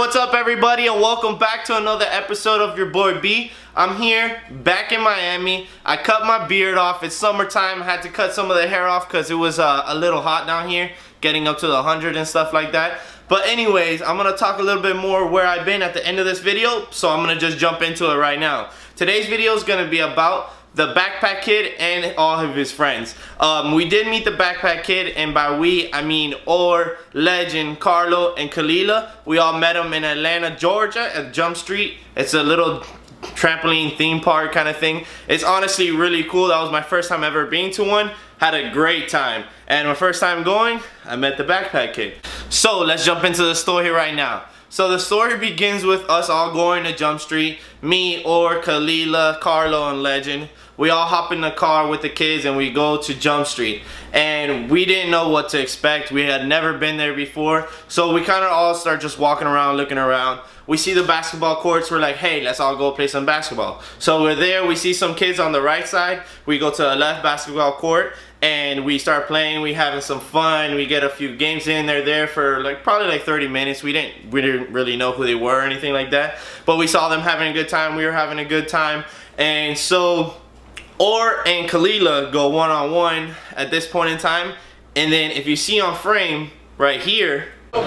what's up everybody, and welcome back to another episode of your boy B. I'm here, back in Miami. I cut my beard off. It's summertime. I had to cut some of the hair off because it was a little hot down here, getting up to the 100 and stuff like that. But anyways, I'm going to talk a little bit more where I've been at the end of this video, so I'm going to just jump into it right now. Today's video is going to be about the Backpack Kid and all of his friends. We did meet the Backpack Kid, and by we, I mean Or, Legend, Carlo, and Kalila. We all met them in Atlanta, Georgia at Jump Street. It's a little trampoline theme park kind of thing. It's honestly really cool. That was my first time ever being to one. Had a great time. And my first time going, I met the Backpack Kid. So let's jump into the story right now. So the story begins with us all going to Jump Street. Me, Or, Kalila, Carlo, and Legend. We all hop in the car with the kids and we go to Jump Street. And we didn't know what to expect. We had never been there before. So we kind of all start just walking around, looking around. We see the basketball courts. We're like, hey, let's all go play some basketball. So we're there. We see some kids on the right side. We go to the left basketball court and we start playing. We having some fun. We get a few games in. They're there for probably like 30 minutes. We didn't really know who they were or anything like that. But we saw them having a good time. We were having a good time. And so Or and Kalila go one-on-one at this point in time. And then if you see on frame right here, now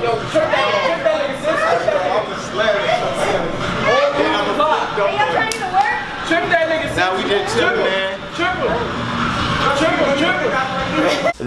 we did two, man.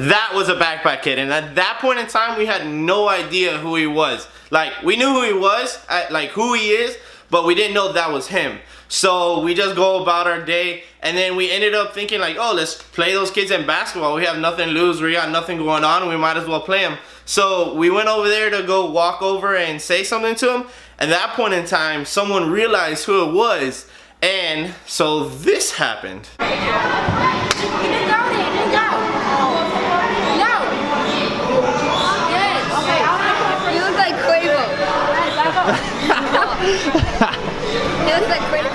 That was a Backpack Kid, and at that point in time we had no idea who he was. Like, we knew who he was, like who he is, but we didn't know that was him. So we just go about our day, and then we ended up thinking like, oh, let's play those kids in basketball. We have nothing to lose, we got nothing going on, we might as well play them. So we went over there to go walk over and say something to him. At that point in time, someone realized who it was, and so this happened. He looks like Quavo.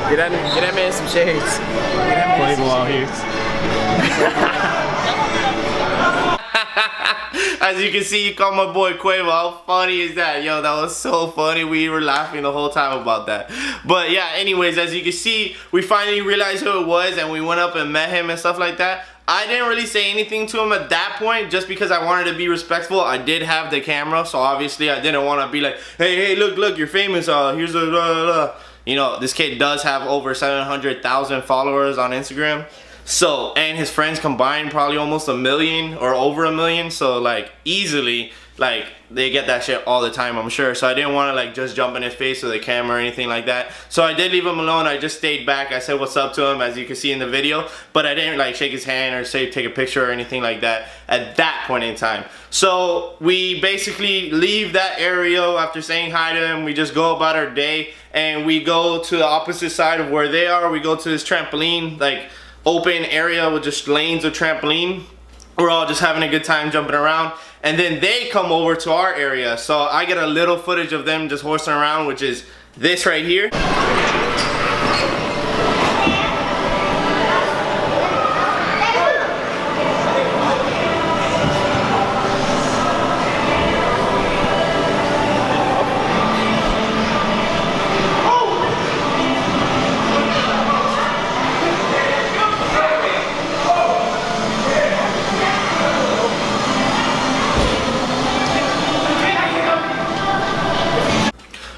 Get that man some shades. Get that Quavo out here. As you can see, you call my boy Quavo. How funny is that? Yo, that was so funny. We were laughing the whole time about that. But yeah, anyways, as you can see, we finally realized who it was and we went up and met him and stuff like that. I didn't really say anything to him at that point just because I wanted to be respectful. I did have the camera, so obviously I didn't want to be like, hey, look, you're famous. Here's a blah, blah, blah. You know, this kid does have over 700,000 followers on Instagram. So, and his friends combined probably almost 1 million or over 1 million. So like easily, like they get that shit all the time, I'm sure. So I didn't want to like just jump in his face with a camera or anything like that. So I did leave him alone. I just stayed back. I said what's up to him, as you can see in the video, but I didn't like shake his hand or say take a picture or anything like that at that point in time. So we basically leave that area after saying hi to him. We just go about our day and we go to the opposite side of where they are. We go to this trampoline, like open area with just lanes of trampoline. We're all just having a good time jumping around, and then they come over to our area. So I get a little footage of them just horsing around, which is this right here.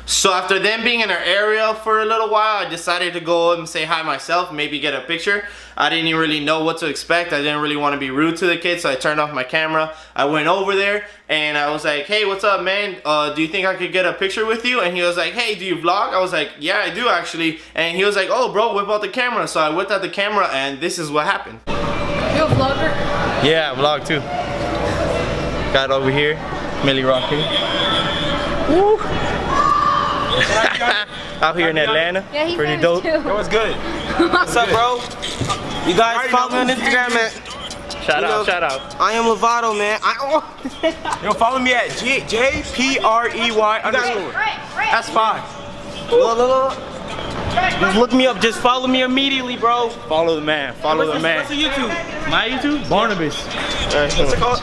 So after them being in our area for a little while, I decided to go and say hi myself, maybe get a picture. I didn't even really know what to expect. I didn't really want to be rude to the kids, so I turned off my camera. I went over there and I was like, hey, what's up, man? Do you think I could get a picture with you? And he was like, hey, do you vlog? I was like, yeah, I do actually. And he was like, oh, bro, whip out the camera. So I whipped out the camera and this is what happened. You a vlogger? Yeah, I vlog too. Got over here, Millie Rock here. Woo! Out here in Atlanta. Yeah, he's pretty dope. too. Yo, what's good? What's up, bro? You guys follow me on Instagram, man. Shout out. I am Lovato, man. Yo, follow me at JPREY_. That's fine. Look. Just look me up. Just follow me immediately, bro. Follow the man. Follow the man. What's the YouTube? My YouTube? Barnabas. What's it called?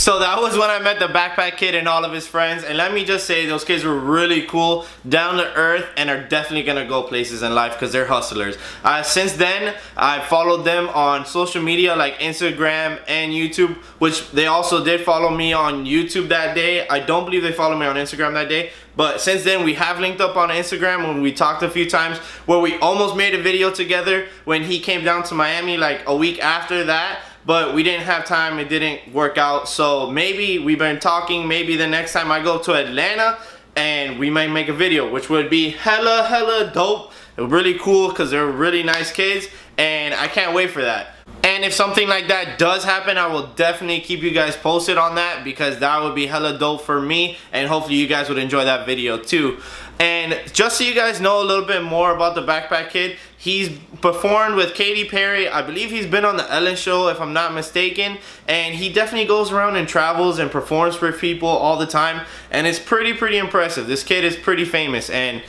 So that was when I met the Backpack Kid and all of his friends, and let me just say those kids were really cool, down to earth, and are definitely gonna go places in life because they're hustlers. Since then, I followed them on social media like Instagram and YouTube, which they also did follow me on YouTube that day. I don't believe they followed me on Instagram that day, but since then we have linked up on Instagram when we talked a few times, where we almost made a video together when he came down to Miami like a week after that. But we didn't have time, it didn't work out. So maybe we've been talking, maybe the next time I go to Atlanta and we might make a video, which would be hella dope. Really cool because they're really nice kids, and I can't wait for that. And if something like that does happen, I will definitely keep you guys posted on that, because that would be hella dope for me, and hopefully you guys would enjoy that video too. And just so you guys know a little bit more about the Backpack Kid, he's performed with Katy Perry. I believe he's been on the Ellen Show, if I'm not mistaken, and he definitely goes around and travels and performs for people all the time, and it's pretty impressive. This kid is pretty famous, and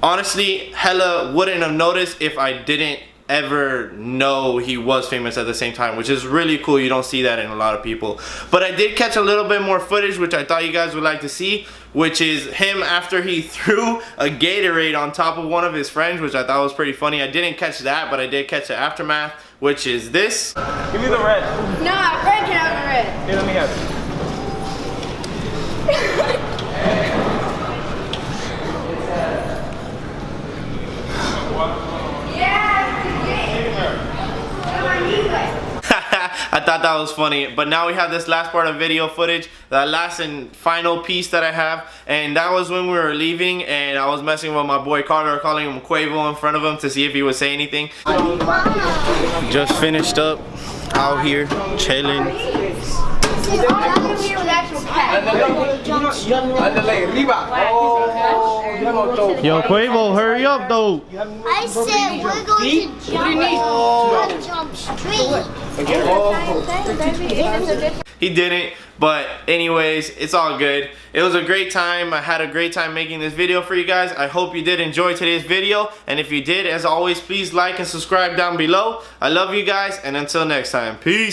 honestly, hella wouldn't have noticed if I didn't ever know he was famous at the same time, which is really cool. You don't see that in a lot of people. But I did catch a little bit more footage, which I thought you guys would like to see, which is him after he threw a Gatorade on top of one of his friends, which I thought was pretty funny. I didn't catch that, but I did catch the aftermath, which is this. Give me the red. No, Fred can have the red. Here, let me have it. I thought that was funny, but now we have this last part of video footage, the last and final piece that I have, and that was when we were leaving and I was messing with my boy Carter, calling him Quavo in front of him to see if he would say anything. Just finished up out here chilling. Yo, Quavo, hurry up though. I said we're going to jump street. He didn't, but anyways, it's all good. It was a great time. I had a great time making this video for you guys. I hope you did enjoy today's video, and if you did, as always, please like and subscribe down below. I love you guys, and until next time, peace.